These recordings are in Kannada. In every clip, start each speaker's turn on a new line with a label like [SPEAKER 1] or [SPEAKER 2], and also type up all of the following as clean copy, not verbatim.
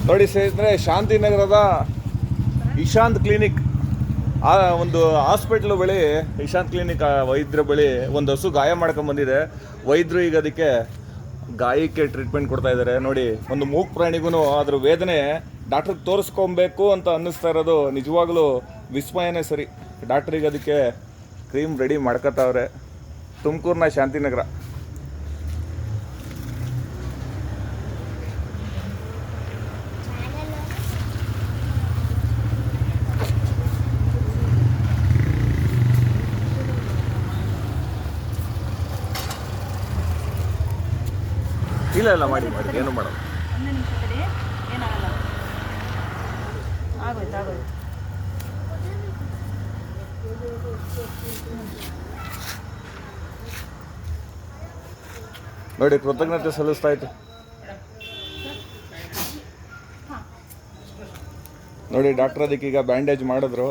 [SPEAKER 1] ನೋಡಿ ಸ್ನೇಹಿತರೆ, ಶಾಂತಿನಗರದ ಇಶಾಂತ್ ಕ್ಲಿನಿಕ್ ಆ ಒಂದು ಹಾಸ್ಪಿಟ್ಲ್ ಬಳಿ, ಇಶಾಂತ್ ಕ್ಲಿನಿಕ್ ವೈದ್ಯರ ಬಳಿ ಒಂದು ಹಸು ಗಾಯ ಮಾಡ್ಕೊಂಬಂದಿದೆ. ವೈದ್ಯರು ಈಗ ಅದಕ್ಕೆ ಗಾಯಕ್ಕೆ ಟ್ರೀಟ್ಮೆಂಟ್ ಕೊಡ್ತಾ ಇದ್ದಾರೆ. ನೋಡಿ, ಒಂದು ಮೂಕ್ ಪ್ರಾಣಿಗೂ ಅದ್ರ ವೇದನೆ ಡಾಕ್ಟ್ರಿಗೆ ತೋರಿಸ್ಕೊಬೇಕು ಅಂತ ಅನ್ನಿಸ್ತಾ ಇರೋದು ನಿಜವಾಗ್ಲೂ ವಿಸ್ಮಯನೇ ಸರಿ. ಡಾಕ್ಟ್ರಿಗೆ ಅದಕ್ಕೆ ಕ್ರೀಮ್ ರೆಡಿ ಮಾಡ್ಕೊತಾವ್ರೆ. ತುಮಕೂರಿನ ಶಾಂತಿನಗರ. ಇಲ್ಲ ಮಾಡಿ ಏನು ಮಾಡೋದು. ನೋಡಿ, ಕೃತಜ್ಞತೆ ಸಲ್ಲಿಸ್ತಾ ಇತ್ತು. ನೋಡಿ, ಡಾಕ್ಟರ್ ಅದಕ್ಕೆ ಈಗ ಬ್ಯಾಂಡೇಜ್ ಮಾಡಿದ್ರು.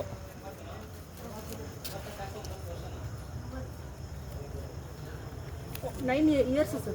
[SPEAKER 2] Years, sir.